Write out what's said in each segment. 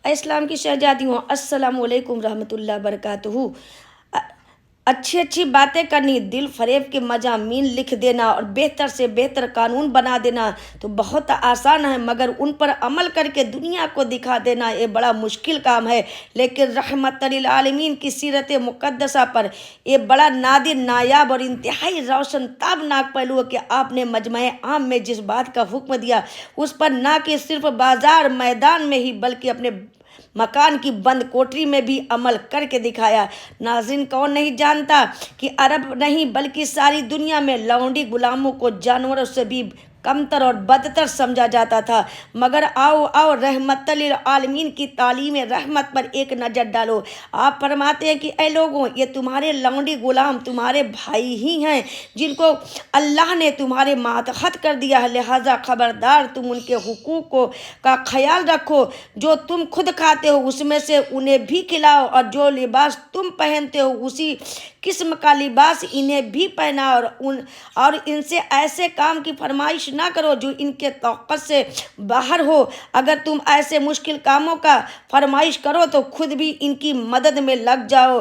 اسلام کی شہزادیوں، السلام علیکم رحمۃ اللہ وبرکاتہ۔ اچھی اچھی باتیں کرنی، دل فریب کے مضامین لکھ دینا اور بہتر سے بہتر قانون بنا دینا تو بہت آسان ہے، مگر ان پر عمل کر کے دنیا کو دکھا دینا یہ بڑا مشکل کام ہے۔ لیکن رحمت للعالمین کی سیرت مقدسہ پر یہ بڑا نادر، نایاب اور انتہائی روشن تابناک پہلو ہے کہ آپ نے مجمع عام میں جس بات کا حکم دیا اس پر نہ کہ صرف بازار میدان میں ہی بلکہ اپنے مکان کی بند کوٹری میں بھی عمل کر کے دکھایا۔ ناظرین، کون نہیں جانتا کہ عرب نہیں بلکہ ساری دنیا میں لونڈی غلاموں کو جانوروں سے بھی کمتر اور بدتر سمجھا جاتا تھا، مگر آؤ رحمت للعالمین کی تعلیم رحمت پر ایک نظر ڈالو۔ آپ فرماتے ہیں کہ اے لوگوں، یہ تمہارے لونڈی غلام تمہارے بھائی ہی ہیں جن کو اللہ نے تمہارے ماتحت کر دیا ہے، لہذا خبردار تم ان کے حقوق کا خیال رکھو۔ جو تم خود کھاتے ہو اس میں سے انہیں بھی کھلاؤ، اور جو لباس تم پہنتے ہو اسی قسم کا لباس انہیں بھی پہناؤ، اور ان سے ایسے کام کی فرمائش نہ کرو جو ان کے طاقت سے باہر ہو۔ اگر تم ایسے مشکل کاموں کا فرمائش کرو تو خود بھی ان کی مدد میں لگ جاؤ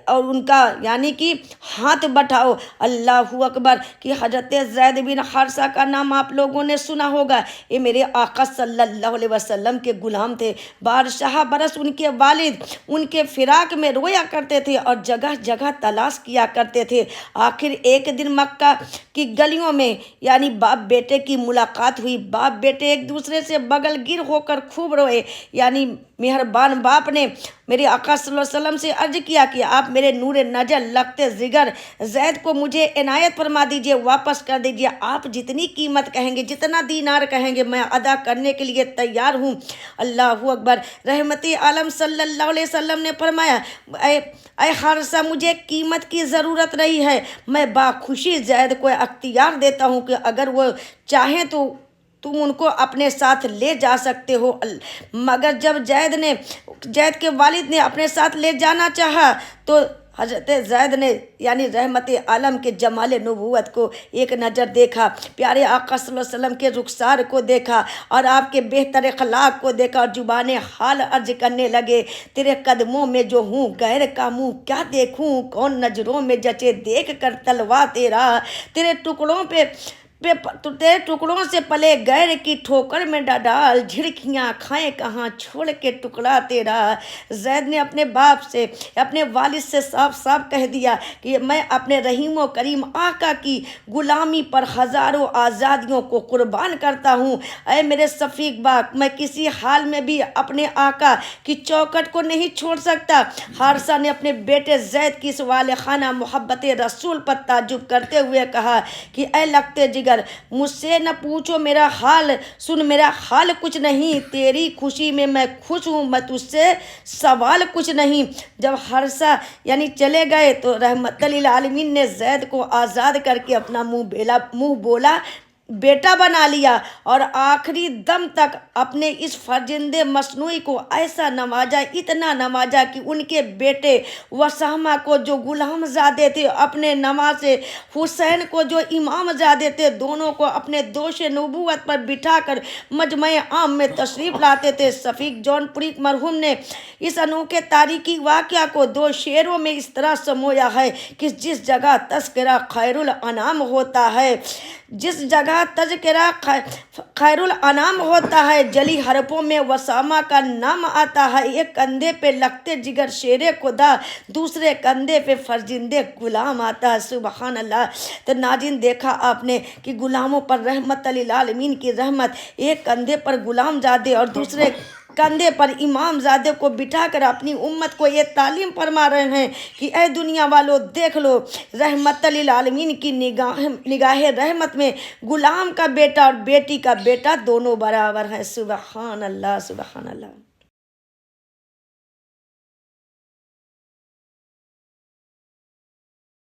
اور ان کا یعنی کہ ہاتھ بٹھاؤ۔ اللہ اکبر۔ کہ حضرت زید بن حارثہ کا نام آپ لوگوں نے سنا ہوگا۔ یہ میرے آقا صلی اللہ علیہ وسلم کے غلام تھے۔ بارشاہ برس ان کے والد ان کے فراق میں رویا کرتے تھے اور جگہ جگہ تلاش کیا کرتے تھے۔ آخر ایک دن مکہ کی گلیوں میں یعنی باپ بیٹے کی ملاقات ہوئی۔ باپ بیٹے ایک دوسرے سے بغل گیر ہو کر خوب روئے۔ یعنی مہربان باپ نے میرے آقا صلی اللہ علیہ وسلم سے عرض کیا کہ آپ میرے نور نظر لگتے جگر زید کو مجھے عنایت فرما دیجئے، واپس کر دیجئے۔ آپ جتنی قیمت کہیں گے، جتنا دینار کہیں گے، میں ادا کرنے کے لیے تیار ہوں۔ اللہ اکبر۔ رحمت عالم صلی اللہ علیہ وسلم نے فرمایا، اے حارثہ، مجھے قیمت کی ضرورت نہیں ہے، میں باخوشی زید کو اختیار دیتا ہوں کہ اگر وہ چاہیں تو تم ان کو اپنے ساتھ لے جا سکتے ہو۔ مگر جب زید کے والد نے اپنے ساتھ لے جانا چاہا تو حضرت زید نے یعنی رحمت عالم کے جمال نبوت کو ایک نظر دیکھا، پیارے آقا صلی اللہ علیہ وسلم کے رخسار کو دیکھا اور آپ کے بہتر اخلاق کو دیکھا، اور زبان حال عرض کرنے لگے، تیرے قدموں میں جو ہوں غیر کا منہ کیا دیکھوں، کون نظروں میں جچے دیکھ کر تلوا تیرا، تیرے ٹکڑوں سے پلے غیر کی ٹھوکر میں ڈال، جھڑکیاں کھائیں کہاں چھوڑ کے ٹکڑا تیرا۔ زید نے اپنے باپ سے اپنے والد سے صاف صاف کہہ دیا کہ میں اپنے رحیم و کریم آقا کی غلامی پر ہزاروں آزادیوں کو قربان کرتا ہوں۔ اے میرے شفیق باپ، میں کسی حال میں بھی اپنے آقا کی چوکھٹ کو نہیں چھوڑ سکتا۔ حارثہ نے اپنے بیٹے زید کی اس والخانہ محبت رسول پر تعجب کرتے ہوئے کہا کہ اے لگتے جگر، مجھ سے نہ پوچھو میرا حال، سن میرا حال کچھ نہیں، تیری خوشی میں میں خوش ہوں، میں تجھ سے سوال کچھ نہیں۔ جب حارثہ یعنی چلے گئے تو رحمت للعالمین نے زید کو آزاد کر کے اپنا منہ بولا بیٹا بنا لیا اور آخری دم تک اپنے اس فرزند مصنوعی کو ایسا نوازا، اتنا نوازا کہ ان کے بیٹے وسامہ کو جو غلام زادے تھے، اپنے نواسے حسین کو جو امام زادے تھے، دونوں کو اپنے دوش نبوت پر بٹھا کر مجمع عام میں تشریف لاتے تھے۔ شفیق جون پوری مرحوم نے اس انوکھے تاریخی واقعہ کو دو شعروں میں اس طرح سمویا ہے کہ جس جگہ تذکرہ خیر الانام ہوتا ہے، جس جگہ تذکرہ خیر الانام ہوتا ہے، جلی حرفوں میں وسامہ کا نام آتا ہے۔ ایک کندھے پہ لگتے جگر شیر خدا، دوسرے کندھے پہ فرزند غلام آتا ہے۔ سبحان اللہ۔ تو ناظرین، دیکھا آپ نے کہ غلاموں پر رحمت للعالمین کی رحمت، ایک کندھے پر غلام زادے اور دوسرے کندھے پر امام زادے کو بٹھا کر اپنی امت کو یہ تعلیم فرما رہے ہیں کہ اے دنیا والو، دیکھ لو، رحمت للعالمین کی نگاہ رحمت میں غلام کا بیٹا اور بیٹی کا بیٹا دونوں برابر ہیں۔ سبحان اللہ، سبحان اللہ۔